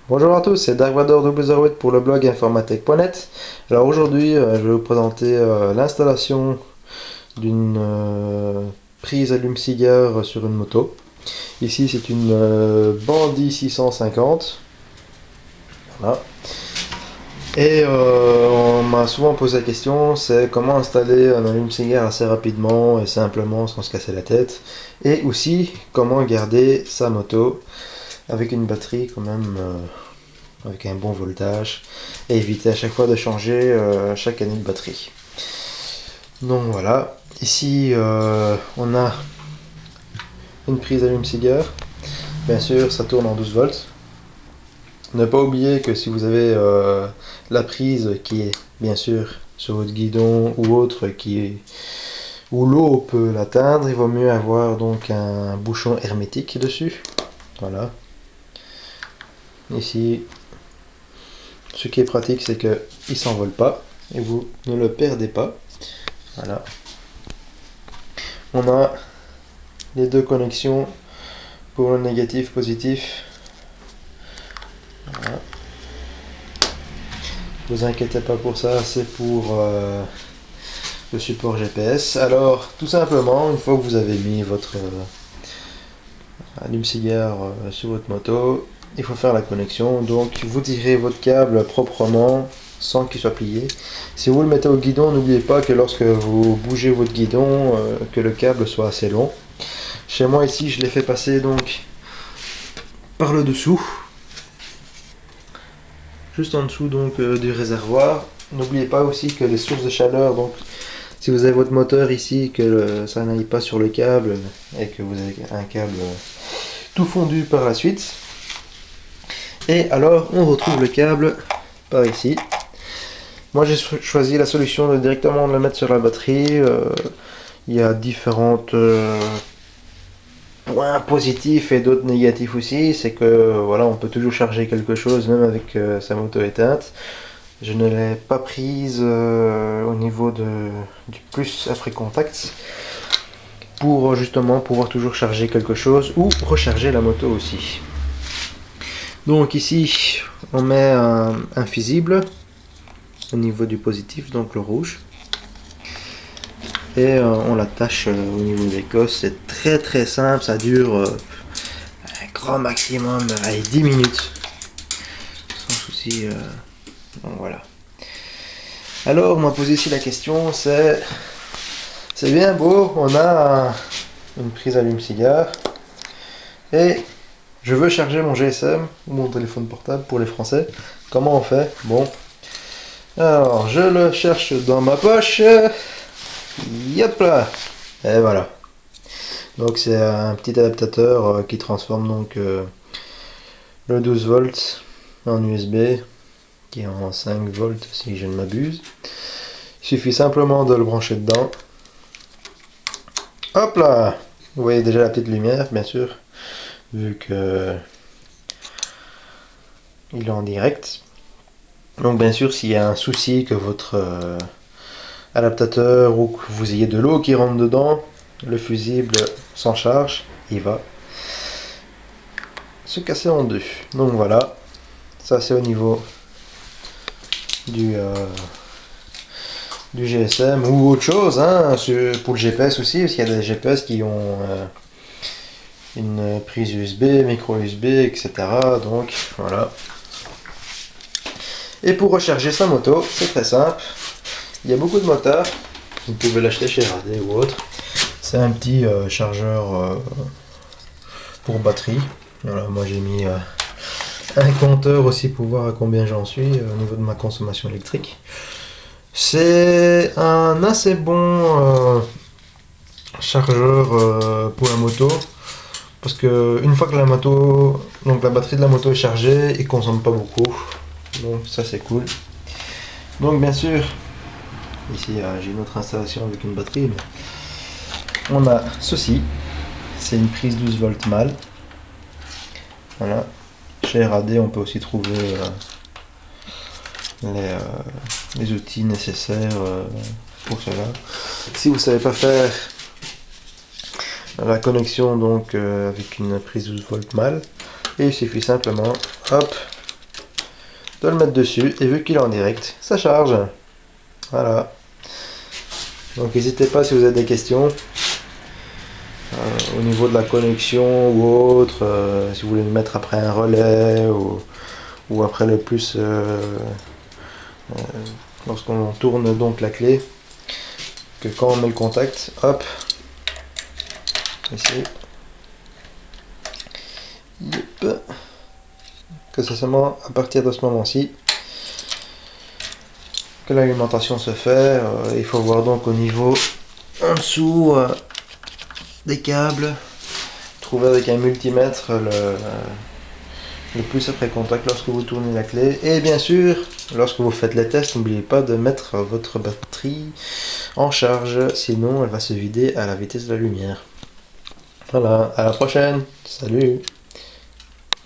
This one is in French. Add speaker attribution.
Speaker 1: Bonjour à tous, c'est Dark Vador W08 pour le blog informatech.net. Alors aujourd'hui, je vais vous présenter l'installation d'une prise allume-cigare sur une moto. Ici, c'est une Bandit 650. Voilà. Et on m'a souvent posé la question, c'est comment installer un allume-cigare assez rapidement et simplement sans se casser la tête. Et aussi, comment garder sa moto avec une batterie quand même avec un bon voltage et éviter à chaque fois de changer chaque année de batterie. Donc voilà, ici on a une prise allume-cigare. Bien sûr, ça tourne en 12 volts. Ne pas oublier que si vous avez la prise qui est bien sûr sur votre guidon ou autre où l'eau peut l'atteindre, il vaut mieux avoir donc un bouchon hermétique dessus. Voilà. Ici, ce qui est pratique, c'est qu'il ne s'envole pas et vous ne le perdez pas. Voilà. On a les deux connexions pour le négatif, positif. Voilà. Ne vous inquiétez pas pour ça, c'est pour le support GPS. Alors, tout simplement, une fois que vous avez mis votre allume-cigare sur votre moto, il faut faire la connexion. Donc, vous tirez votre câble proprement sans qu'il soit plié. Si vous le mettez au guidon, n'oubliez pas que lorsque vous bougez votre guidon, que le câble soit assez long. Chez moi ici, je l'ai fait passer donc par le dessous, juste en dessous donc du réservoir. N'oubliez pas aussi que les sources de chaleur, donc si vous avez votre moteur ici, que ça n'aille pas sur le câble et que vous avez un câble tout fondu par la suite. Et alors on retrouve le câble par ici. Moi j'ai choisi la solution de directement le mettre sur la batterie. Il y a différentes points positifs et d'autres négatifs aussi. C'est que voilà, on peut toujours charger quelque chose même avec sa moto éteinte. Je ne l'ai pas prise au niveau du plus après contact pour justement pouvoir toujours charger quelque chose ou recharger la moto aussi. Donc ici on met un fusible au niveau du positif, donc le rouge, et on l'attache au niveau des cosses. C'est très simple, ça dure un grand maximum 10 minutes sans souci. Donc voilà. Alors on m'a posé ici la question, c'est bien beau, on a une prise allume-cigare et je veux charger mon GSM ou mon téléphone portable pour les Français. Comment on fait? Bon, alors je le cherche dans ma poche. Yop là. Et voilà. Donc c'est un petit adaptateur qui transforme donc le 12 volts en USB, qui est en 5 volts si je ne m'abuse. Il suffit simplement de le brancher dedans. Hop là. Vous voyez déjà la petite lumière, bien sûr, vu que il est en direct. Donc bien sûr, s'il y a un souci que votre adaptateur ou que vous ayez de l'eau qui rentre dedans, le fusible s'en charge, il va se casser en deux. Donc voilà, ça c'est au niveau du GSM ou autre chose, hein, pour le GPS aussi, parce qu'il y a des GPS qui ont une prise USB, micro USB, etc. Donc voilà. Et pour recharger sa moto, c'est très simple. Il y a beaucoup de moteurs. Vous pouvez l'acheter chez RAD ou autre. C'est un petit chargeur pour batterie. Voilà, moi j'ai mis un compteur aussi pour voir à combien j'en suis au niveau de ma consommation électrique. C'est un assez bon chargeur pour la moto. Parce que une fois que la moto, donc la batterie de la moto est chargée, il consomme pas beaucoup. Donc ça c'est cool. Donc bien sûr, ici j'ai une autre installation avec une batterie, mais on a ceci, c'est une prise 12 volts mâle. Voilà. Chez RAD on peut aussi trouver les outils nécessaires pour cela. Si vous ne savez pas faire la connexion donc avec une prise 12 volts mâle, et il suffit simplement hop de le mettre dessus et vu qu'il est en direct, ça charge. Voilà. Donc n'hésitez pas si vous avez des questions au niveau de la connexion ou autre, si vous voulez le mettre après un relais ou après le plus lorsqu'on tourne donc la clé, que quand on met le contact, hop, ici, yep, que c'est seulement à partir de ce moment-ci que l'alimentation se fait. Il faut voir donc au niveau en dessous des câbles, trouver avec un multimètre le plus après contact lorsque vous tournez la clé. Et bien sûr, lorsque vous faites les tests, n'oubliez pas de mettre votre batterie en charge, sinon elle va se vider à la vitesse de la lumière. Voilà, à la prochaine, salut!